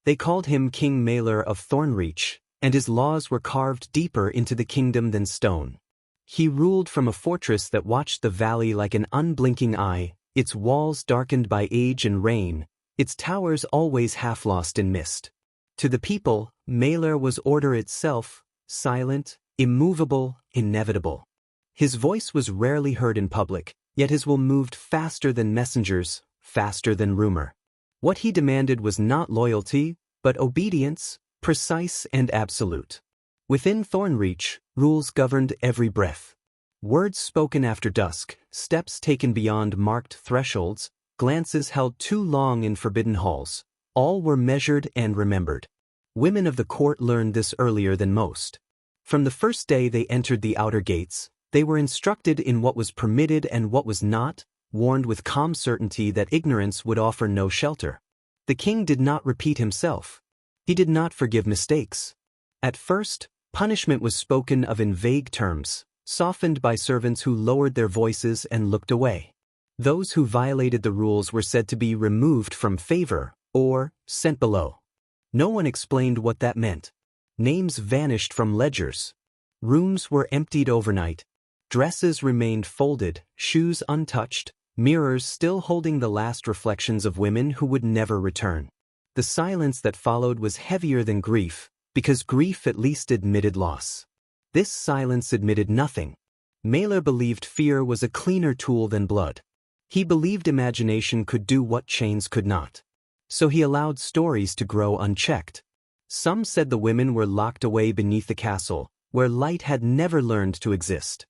They called him King Maelor of Thornreach, and his laws were carved deeper into the kingdom than stone. He ruled from a fortress that watched the valley like an unblinking eye, its walls darkened by age and rain, its towers always half lost in mist. To the people, Maelor was order itself, silent, immovable, inevitable. His voice was rarely heard in public, yet his will moved faster than messengers, faster than rumor. What he demanded was not loyalty, but obedience, precise and absolute. Within Thornreach, rules governed every breath. Words spoken after dusk, steps taken beyond marked thresholds, glances held too long in forbidden halls, all were measured and remembered. Women of the court learned this earlier than most. From the first day they entered the outer gates, they were instructed in what was permitted and what was not, warned with calm certainty that ignorance would offer no shelter. The king did not repeat himself. He did not forgive mistakes. At first, punishment was spoken of in vague terms, softened by servants who lowered their voices and looked away. Those who violated the rules were said to be removed from favor, or sent below. No one explained what that meant. Names vanished from ledgers. Rooms were emptied overnight. Dresses remained folded, shoes untouched, mirrors still holding the last reflections of women who would never return. The silence that followed was heavier than grief, because grief at least admitted loss. This silence admitted nothing. Maelor believed fear was a cleaner tool than blood. He believed imagination could do what chains could not. So he allowed stories to grow unchecked. Some said the women were locked away beneath the castle, where light had never learned to exist.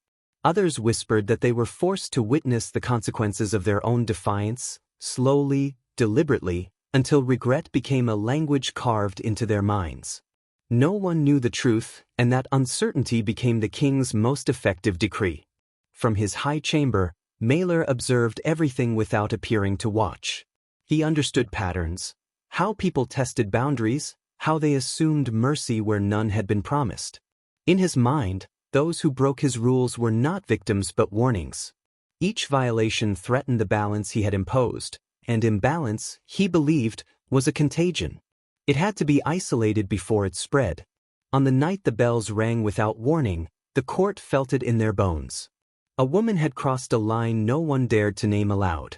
Others whispered that they were forced to witness the consequences of their own defiance, slowly, deliberately, until regret became a language carved into their minds. No one knew the truth, and that uncertainty became the king's most effective decree. From his high chamber, Maelor observed everything without appearing to watch. He understood patterns, how people tested boundaries, how they assumed mercy where none had been promised. In his mind, those who broke his rules were not victims but warnings. Each violation threatened the balance he had imposed, and imbalance, he believed, was a contagion. It had to be isolated before it spread. On the night the bells rang without warning, the court felt it in their bones. A woman had crossed a line no one dared to name aloud.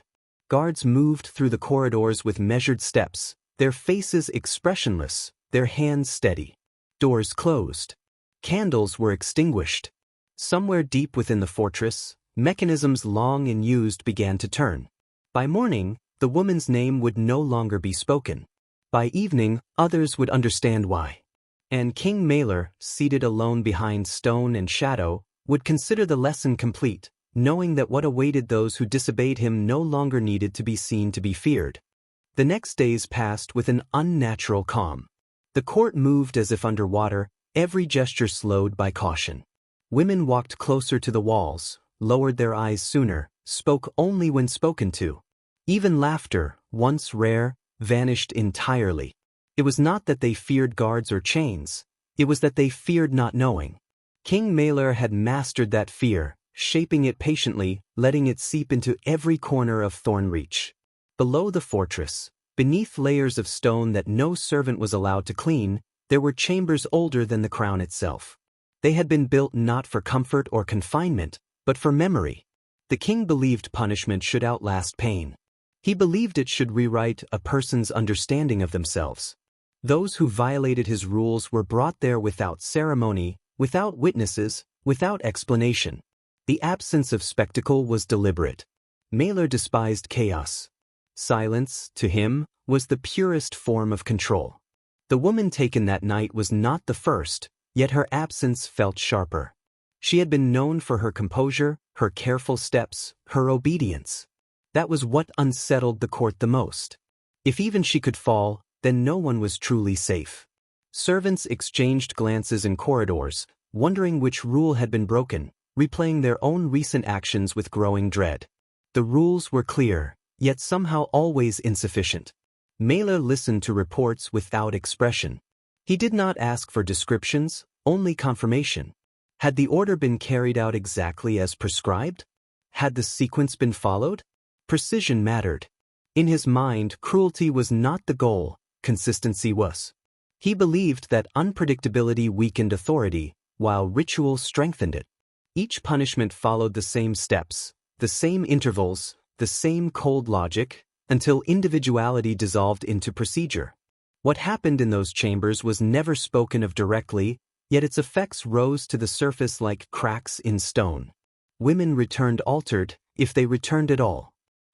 Guards moved through the corridors with measured steps, their faces expressionless, their hands steady. Doors closed. Candles were extinguished. Somewhere deep within the fortress, mechanisms long unused began to turn. By morning, the woman's name would no longer be spoken. By evening, others would understand why. And King Maelor, seated alone behind stone and shadow, would consider the lesson complete, knowing that what awaited those who disobeyed him no longer needed to be seen to be feared. The next days passed with an unnatural calm. The court moved as if underwater, every gesture slowed by caution. Women walked closer to the walls, lowered their eyes sooner, spoke only when spoken to. Even laughter, once rare, vanished entirely. It was not that they feared guards or chains, it was that they feared not knowing. King Maelor had mastered that fear, shaping it patiently, letting it seep into every corner of Thornreach. Below the fortress, beneath layers of stone that no servant was allowed to clean, there were chambers older than the crown itself. They had been built not for comfort or confinement, but for memory. The king believed punishment should outlast pain. He believed it should rewrite a person's understanding of themselves. Those who violated his rules were brought there without ceremony, without witnesses, without explanation. The absence of spectacle was deliberate. Maelor despised chaos. Silence, to him, was the purest form of control. The woman taken that night was not the first, yet her absence felt sharper. She had been known for her composure, her careful steps, her obedience. That was what unsettled the court the most. If even she could fall, then no one was truly safe. Servants exchanged glances in corridors, wondering which rule had been broken, replaying their own recent actions with growing dread. The rules were clear, yet somehow always insufficient. Maelor listened to reports without expression. He did not ask for descriptions, only confirmation. Had the order been carried out exactly as prescribed? Had the sequence been followed? Precision mattered. In his mind, cruelty was not the goal, consistency was. He believed that unpredictability weakened authority, while ritual strengthened it. Each punishment followed the same steps, the same intervals, the same cold logic, until individuality dissolved into procedure. What happened in those chambers was never spoken of directly, yet its effects rose to the surface like cracks in stone. Women returned altered, if they returned at all.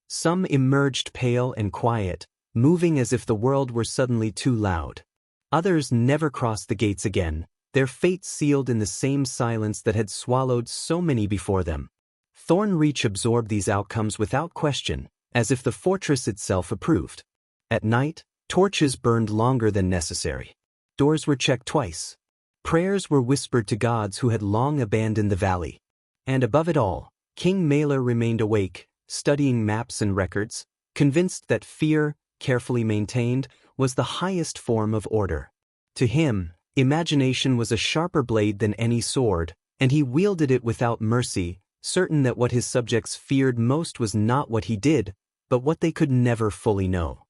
Some emerged pale and quiet, moving as if the world were suddenly too loud. Others never crossed the gates again, their fate sealed in the same silence that had swallowed so many before them. Thornreach absorbed these outcomes without question, as if the fortress itself approved. At night, torches burned longer than necessary. Doors were checked twice. Prayers were whispered to gods who had long abandoned the valley. And above it all, King Maelor remained awake, studying maps and records, convinced that fear, carefully maintained, was the highest form of order. To him, imagination was a sharper blade than any sword, and he wielded it without mercy, certain that what his subjects feared most was not what he did, but what they could never fully know.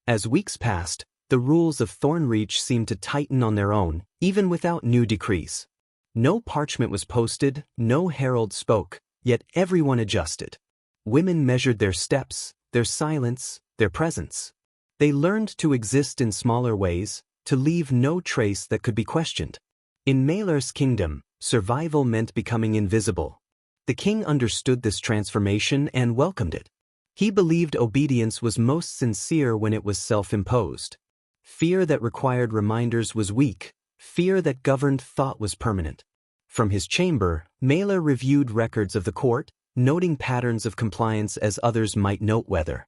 As weeks passed, the rules of Thornreach seemed to tighten on their own, even without new decrees. No parchment was posted, no herald spoke, yet everyone adjusted. Women measured their steps, their silence, their presence. They learned to exist in smaller ways, to leave no trace that could be questioned. In Maelor's kingdom, survival meant becoming invisible. The king understood this transformation and welcomed it. He believed obedience was most sincere when it was self-imposed. Fear that required reminders was weak, fear that governed thought was permanent. From his chamber, Maelor reviewed records of the court, noting patterns of compliance as others might note weather.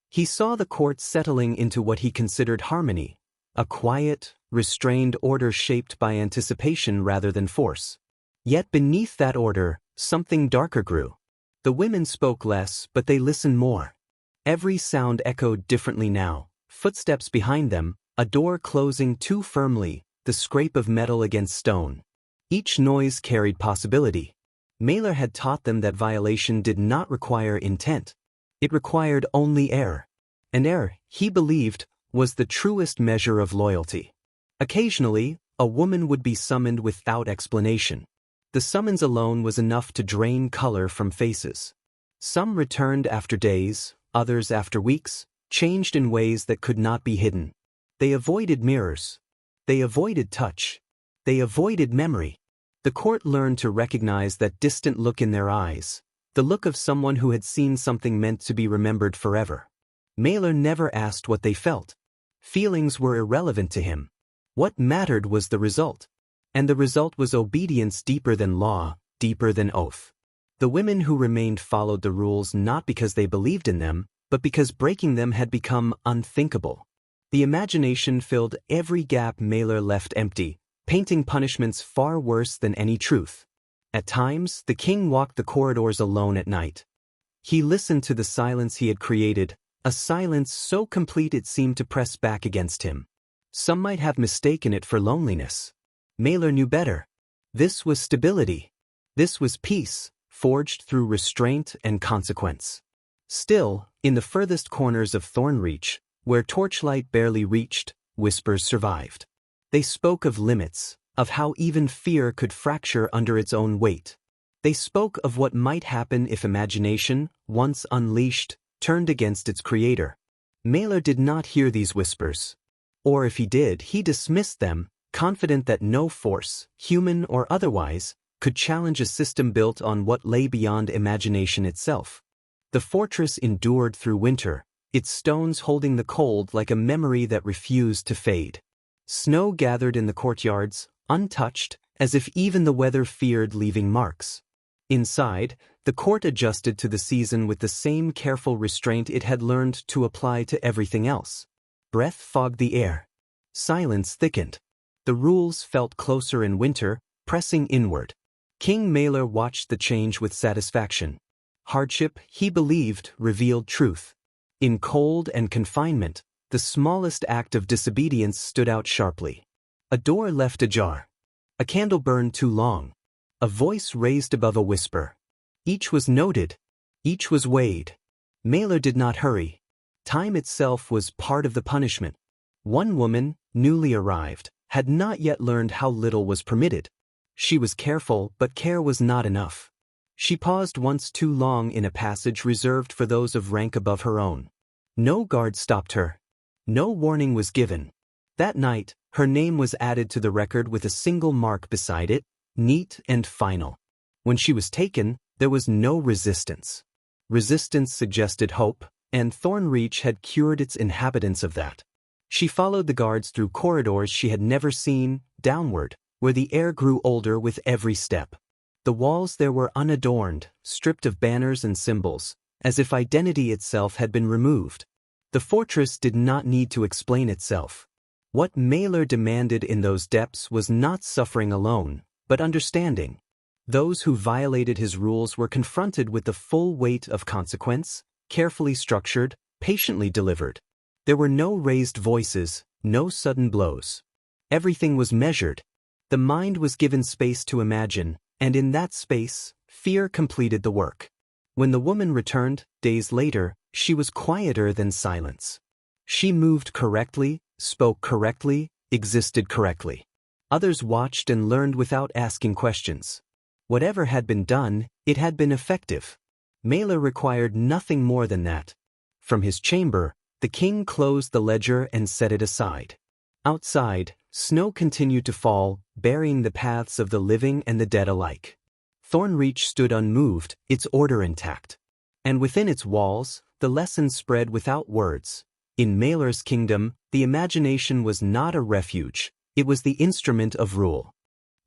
He saw the court settling into what he considered harmony, a quiet, restrained order shaped by anticipation rather than force. Yet beneath that order, something darker grew. The women spoke less, but they listened more. Every sound echoed differently now, footsteps behind them, a door closing too firmly, the scrape of metal against stone. Each noise carried possibility. Maelor had taught them that violation did not require intent. It required only error. And error, he believed, was the truest measure of loyalty. Occasionally, a woman would be summoned without explanation. The summons alone was enough to drain color from faces. Some returned after days, others after weeks, changed in ways that could not be hidden. They avoided mirrors. They avoided touch. They avoided memory. The court learned to recognize that distant look in their eyes, the look of someone who had seen something meant to be remembered forever. Maelor never asked what they felt. Feelings were irrelevant to him. What mattered was the result. And the result was obedience deeper than law, deeper than oath. The women who remained followed the rules not because they believed in them, but because breaking them had become unthinkable. The imagination filled every gap Maelor left empty, painting punishments far worse than any truth. At times, the king walked the corridors alone at night. He listened to the silence he had created, a silence so complete it seemed to press back against him. Some might have mistaken it for loneliness. Maelor knew better. This was stability. This was peace, forged through restraint and consequence. Still, in the furthest corners of Thornreach, where torchlight barely reached, whispers survived. They spoke of limits, of how even fear could fracture under its own weight. They spoke of what might happen if imagination, once unleashed, turned against its creator. Maelor did not hear these whispers. Or if he did, he dismissed them, confident that no force, human or otherwise, could challenge a system built on what lay beyond imagination itself. The fortress endured through winter, its stones holding the cold like a memory that refused to fade. Snow gathered in the courtyards, untouched, as if even the weather feared leaving marks. Inside, the court adjusted to the season with the same careful restraint it had learned to apply to everything else. Breath fogged the air. Silence thickened. The rules felt closer in winter, pressing inward. King Maelor watched the change with satisfaction. Hardship, he believed, revealed truth. In cold and confinement, the smallest act of disobedience stood out sharply. A door left ajar. A candle burned too long. A voice raised above a whisper. Each was noted. Each was weighed. Maelor did not hurry. Time itself was part of the punishment. One woman, newly arrived, had not yet learned how little was permitted. She was careful, but care was not enough. She paused once too long in a passage reserved for those of rank above her own. No guard stopped her. No warning was given. That night, her name was added to the record with a single mark beside it, neat and final. When she was taken, there was no resistance. Resistance suggested hope, and Thornreach had cured its inhabitants of that. She followed the guards through corridors she had never seen, downward, where the air grew older with every step. The walls there were unadorned, stripped of banners and symbols, as if identity itself had been removed. The fortress did not need to explain itself. What Maelor demanded in those depths was not suffering alone, but understanding. Those who violated his rules were confronted with the full weight of consequence, carefully structured, patiently delivered. There were no raised voices, no sudden blows. Everything was measured. The mind was given space to imagine, and in that space, fear completed the work. When the woman returned, days later, she was quieter than silence. She moved correctly, spoke correctly, existed correctly. Others watched and learned without asking questions. Whatever had been done, it had been effective. Maelor required nothing more than that. From his chamber, the king closed the ledger and set it aside. Outside, snow continued to fall, burying the paths of the living and the dead alike. Thornreach stood unmoved, its order intact. And within its walls, the lesson spread without words. In Maelor's kingdom, the imagination was not a refuge, it was the instrument of rule.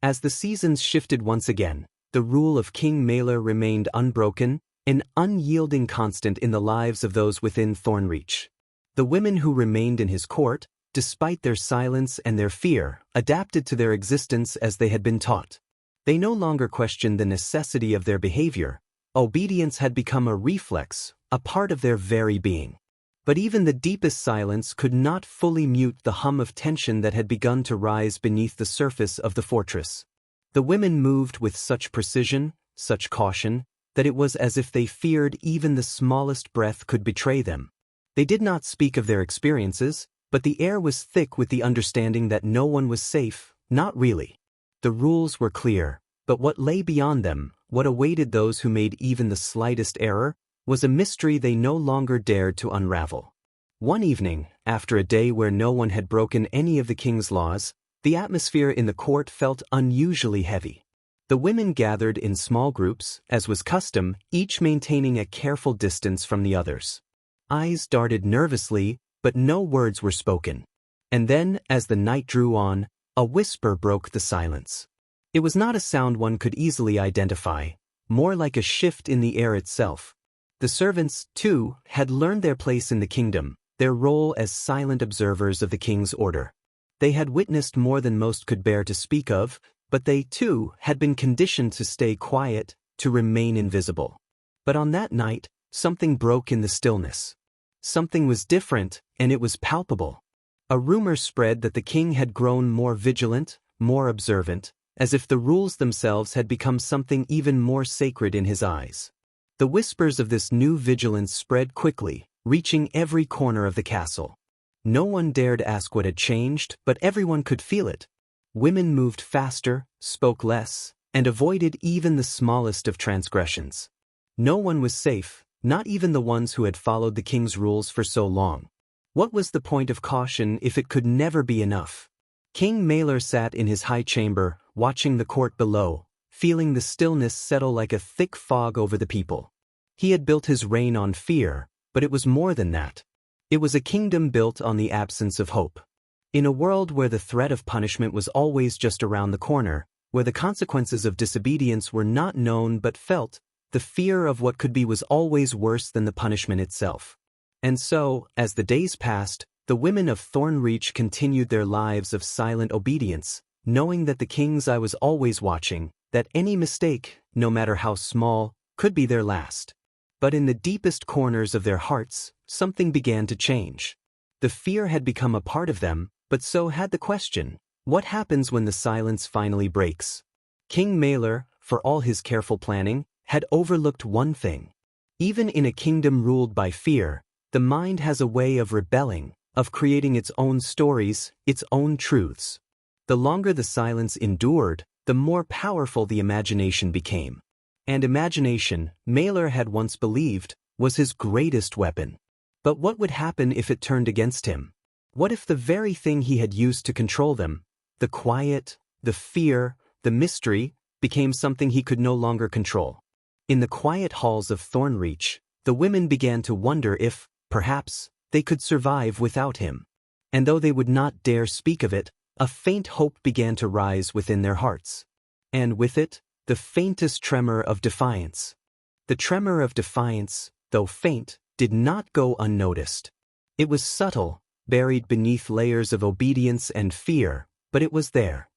As the seasons shifted once again, the rule of King Maelor remained unbroken, an unyielding constant in the lives of those within Thornreach. The women who remained in his court, despite their silence and their fear, adapted to their existence as they had been taught. They no longer questioned the necessity of their behavior. Obedience had become a reflex, a part of their very being. But even the deepest silence could not fully mute the hum of tension that had begun to rise beneath the surface of the fortress. The women moved with such precision, such caution, that it was as if they feared even the smallest breath could betray them. They did not speak of their experiences, but the air was thick with the understanding that no one was safe, not really. The rules were clear, but what lay beyond them, what awaited those who made even the slightest error, was a mystery they no longer dared to unravel. One evening, after a day where no one had broken any of the king's laws, the atmosphere in the court felt unusually heavy. The women gathered in small groups, as was custom, each maintaining a careful distance from the others. Eyes darted nervously, but no words were spoken. And then, as the night drew on, a whisper broke the silence. It was not a sound one could easily identify, more like a shift in the air itself. The servants, too, had learned their place in the kingdom, their role as silent observers of the king's order. They had witnessed more than most could bear to speak of, but they, too, had been conditioned to stay quiet, to remain invisible. But on that night, something broke in the stillness. Something was different, and it was palpable. A rumor spread that the king had grown more vigilant, more observant, as if the rules themselves had become something even more sacred in his eyes. The whispers of this new vigilance spread quickly, reaching every corner of the castle. No one dared ask what had changed, but everyone could feel it. Women moved faster, spoke less, and avoided even the smallest of transgressions. No one was safe, not even the ones who had followed the king's rules for so long. What was the point of caution if it could never be enough? King Maelor sat in his high chamber, watching the court below, feeling the stillness settle like a thick fog over the people. He had built his reign on fear, but it was more than that. It was a kingdom built on the absence of hope. In a world where the threat of punishment was always just around the corner, where the consequences of disobedience were not known but felt, the fear of what could be was always worse than the punishment itself. And so, as the days passed, the women of Thornreach continued their lives of silent obedience, knowing that the king's eye was always watching, that any mistake, no matter how small, could be their last. But in the deepest corners of their hearts, something began to change. The fear had become a part of them, but so had the question, what happens when the silence finally breaks? King Maelor, for all his careful planning, had overlooked one thing. Even in a kingdom ruled by fear, the mind has a way of rebelling, of creating its own stories, its own truths. The longer the silence endured, the more powerful the imagination became. And imagination, Maelor had once believed, was his greatest weapon. But what would happen if it turned against him? What if the very thing he had used to control them, the quiet, the fear, the mystery, became something he could no longer control? In the quiet halls of Thornreach, the women began to wonder if, perhaps, they could survive without him. And though they would not dare speak of it, a faint hope began to rise within their hearts. And with it, the faintest tremor of defiance. The tremor of defiance, though faint, did not go unnoticed. It was subtle, buried beneath layers of obedience and fear, but it was there.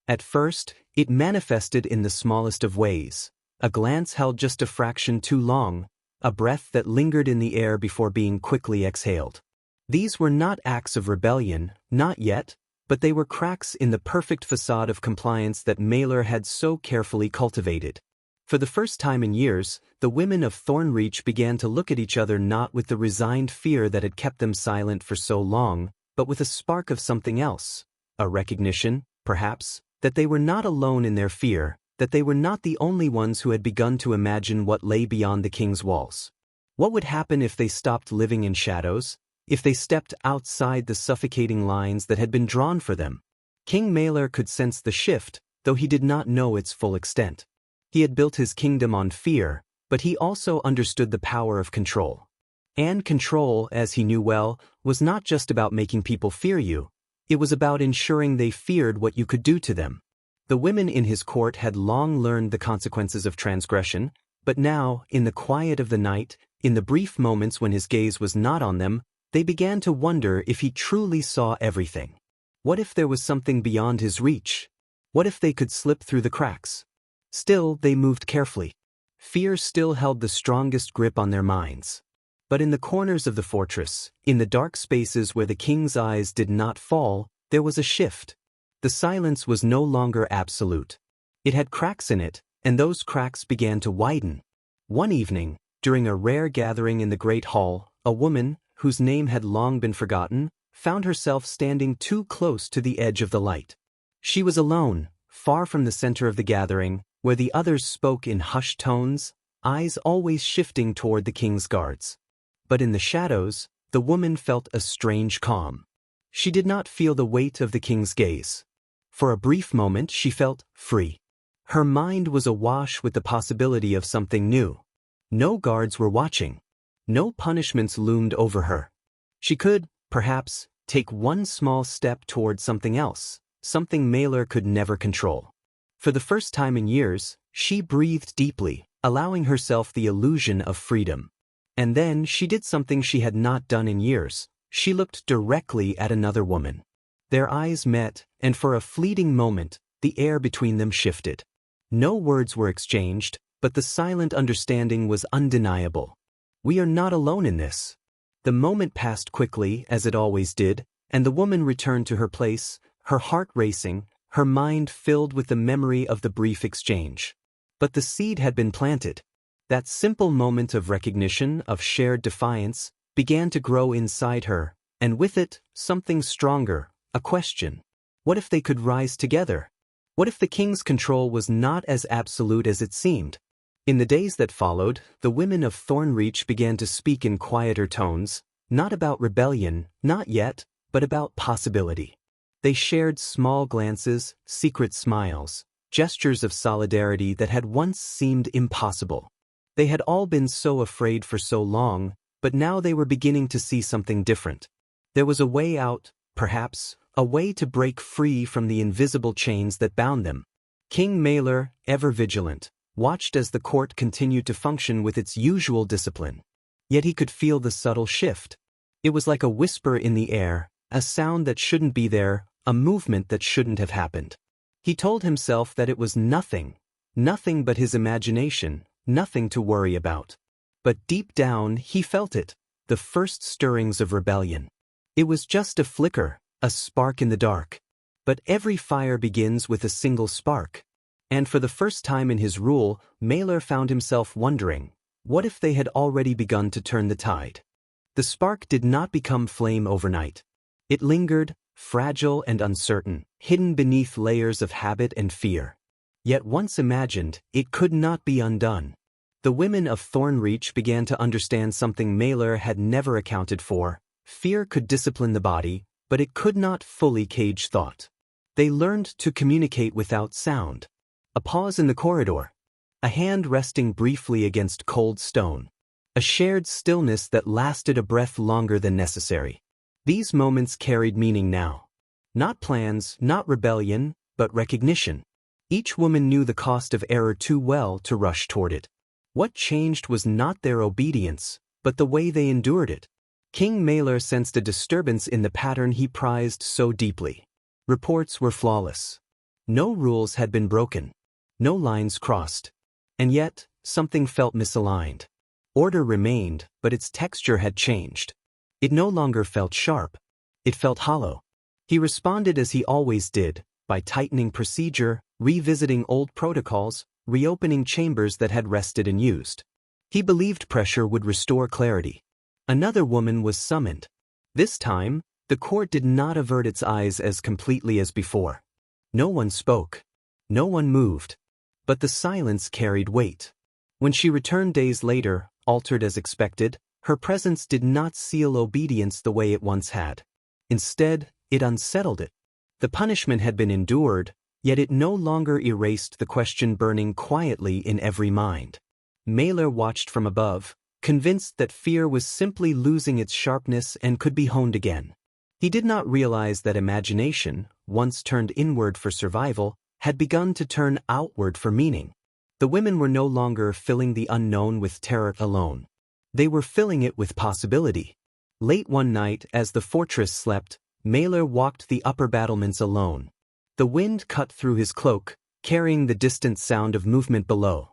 At first, it manifested in the smallest of ways. A glance held just a fraction too long, a breath that lingered in the air before being quickly exhaled. These were not acts of rebellion, not yet, but they were cracks in the perfect facade of compliance that Maelor had so carefully cultivated. For the first time in years, the women of Thornreach began to look at each other not with the resigned fear that had kept them silent for so long, but with a spark of something else, a recognition, perhaps, that they were not alone in their fear, that they were not the only ones who had begun to imagine what lay beyond the king's walls. What would happen if they stopped living in shadows? If they stepped outside the suffocating lines that had been drawn for them? King Maelor could sense the shift, though he did not know its full extent. He had built his kingdom on fear, but he also understood the power of control. And control, as he knew well, was not just about making people fear you. It was about ensuring they feared what you could do to them. The women in his court had long learned the consequences of transgression, but now, in the quiet of the night, in the brief moments when his gaze was not on them, they began to wonder if he truly saw everything. What if there was something beyond his reach? What if they could slip through the cracks? Still, they moved carefully. Fear still held the strongest grip on their minds. But in the corners of the fortress, in the dark spaces where the king's eyes did not fall, there was a shift. The silence was no longer absolute. It had cracks in it, and those cracks began to widen. One evening, during a rare gathering in the great hall, a woman, whose name had long been forgotten, found herself standing too close to the edge of the light. She was alone, far from the center of the gathering, where the others spoke in hushed tones, eyes always shifting toward the king's guards. But in the shadows, the woman felt a strange calm. She did not feel the weight of the king's gaze. For a brief moment she felt free. Her mind was awash with the possibility of something new. No guards were watching. No punishments loomed over her. She could, perhaps, take one small step toward something else, something Maelor could never control. For the first time in years, she breathed deeply, allowing herself the illusion of freedom. And then she did something she had not done in years. She looked directly at another woman. Their eyes met, and for a fleeting moment, the air between them shifted. No words were exchanged, but the silent understanding was undeniable. We are not alone in this. The moment passed quickly, as it always did, and the woman returned to her place, her heart racing, her mind filled with the memory of the brief exchange. But the seed had been planted. That simple moment of recognition, of shared defiance, began to grow inside her, and with it, something stronger, a question. What if they could rise together? What if the king's control was not as absolute as it seemed? In the days that followed, the women of Thornreach began to speak in quieter tones, not about rebellion, not yet, but about possibility. They shared small glances, secret smiles, gestures of solidarity that had once seemed impossible. They had all been so afraid for so long, but now they were beginning to see something different. There was a way out, perhaps, a way to break free from the invisible chains that bound them. King Maelor, ever vigilant, watched as the court continued to function with its usual discipline. Yet he could feel the subtle shift. It was like a whisper in the air, a sound that shouldn't be there, a movement that shouldn't have happened. He told himself that it was nothing but his imagination, nothing to worry about. But deep down he felt it, the first stirrings of rebellion. It was just a flicker, a spark in the dark. But every fire begins with a single spark. And for the first time in his rule, Maelor found himself wondering, what if they had already begun to turn the tide? The spark did not become flame overnight. It lingered, fragile and uncertain, hidden beneath layers of habit and fear. Yet once imagined, it could not be undone. The women of Thornreach began to understand something Maelor had never accounted for. Fear could discipline the body, but it could not fully cage thought. They learned to communicate without sound. A pause in the corridor. A hand resting briefly against cold stone. A shared stillness that lasted a breath longer than necessary. These moments carried meaning now. Not plans, not rebellion, but recognition. Each woman knew the cost of error too well to rush toward it. What changed was not their obedience, but the way they endured it. King Maelor sensed a disturbance in the pattern he prized so deeply. Reports were flawless. No rules had been broken. No lines crossed. And yet, something felt misaligned. Order remained, but its texture had changed. It no longer felt sharp. It felt hollow. He responded as he always did, by tightening procedure, revisiting old protocols, reopening chambers that had rested and used. He believed pressure would restore clarity. Another woman was summoned. This time, the court did not avert its eyes as completely as before. No one spoke. No one moved. But the silence carried weight. When she returned days later, altered as expected, her presence did not seal obedience the way it once had. Instead, it unsettled it. The punishment had been endured, yet it no longer erased the question burning quietly in every mind. Maelor watched from above, convinced that fear was simply losing its sharpness and could be honed again. He did not realize that imagination, once turned inward for survival, had begun to turn outward for meaning. The women were no longer filling the unknown with terror alone. They were filling it with possibility. Late one night, as the fortress slept, Maelor walked the upper battlements alone. The wind cut through his cloak, carrying the distant sound of movement below.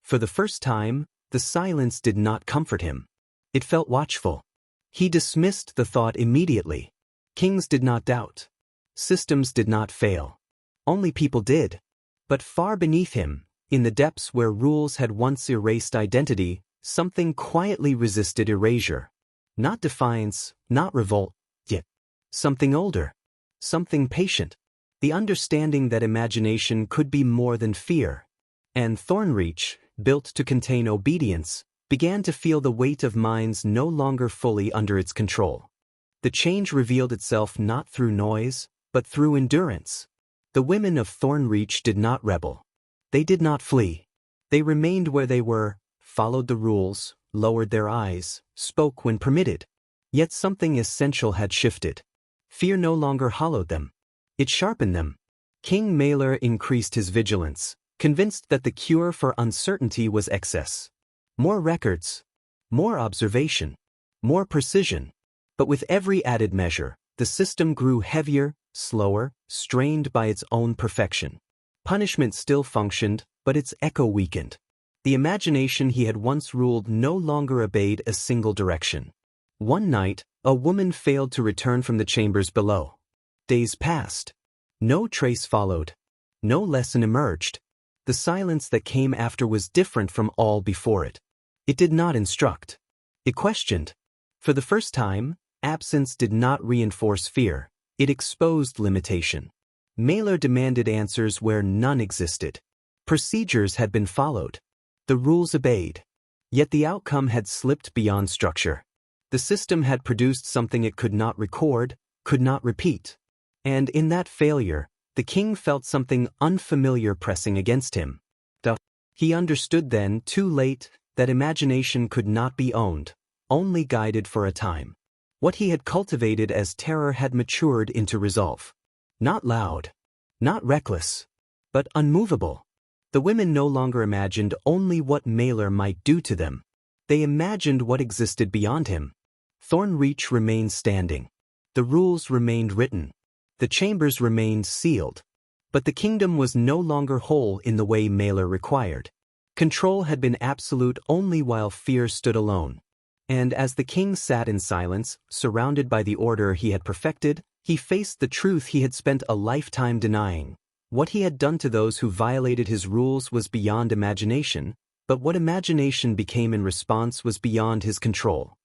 For the first time, the silence did not comfort him. It felt watchful. He dismissed the thought immediately. Kings did not doubt. Systems did not fail. Only people did. But far beneath him, in the depths where rules had once erased identity, something quietly resisted erasure. Not defiance, not revolt, yet something older. Something patient. The understanding that imagination could be more than fear. And Thornreach, built to contain obedience, began to feel the weight of minds no longer fully under its control. The change revealed itself not through noise, but through endurance. The women of Thornreach did not rebel. They did not flee. They remained where they were, followed the rules, lowered their eyes, spoke when permitted. Yet something essential had shifted. Fear no longer hollowed them. It sharpened them. King Maelor increased his vigilance, convinced that the cure for uncertainty was excess. More records. More observation. More precision. But with every added measure, the system grew heavier, slower, strained by its own perfection. Punishment still functioned, but its echo weakened. The imagination he had once ruled no longer obeyed a single direction. One night, a woman failed to return from the chambers below. Days passed. No trace followed. No lesson emerged. The silence that came after was different from all before it. It did not instruct. It questioned. For the first time, absence did not reinforce fear. It exposed limitation. Maelor demanded answers where none existed. Procedures had been followed. The rules obeyed. Yet the outcome had slipped beyond structure. The system had produced something it could not record, could not repeat. And in that failure, the king felt something unfamiliar pressing against him. He understood then, too late, that imagination could not be owned, only guided for a time. What he had cultivated as terror had matured into resolve. Not loud, not reckless, but unmovable. The women no longer imagined only what Maelor might do to them. They imagined what existed beyond him. Thornreach remained standing. The rules remained written. The chambers remained sealed. But the kingdom was no longer whole in the way Maelor required. Control had been absolute only while fear stood alone. And as the king sat in silence, surrounded by the order he had perfected, he faced the truth he had spent a lifetime denying. What he had done to those who violated his rules was beyond imagination, but what imagination became in response was beyond his control.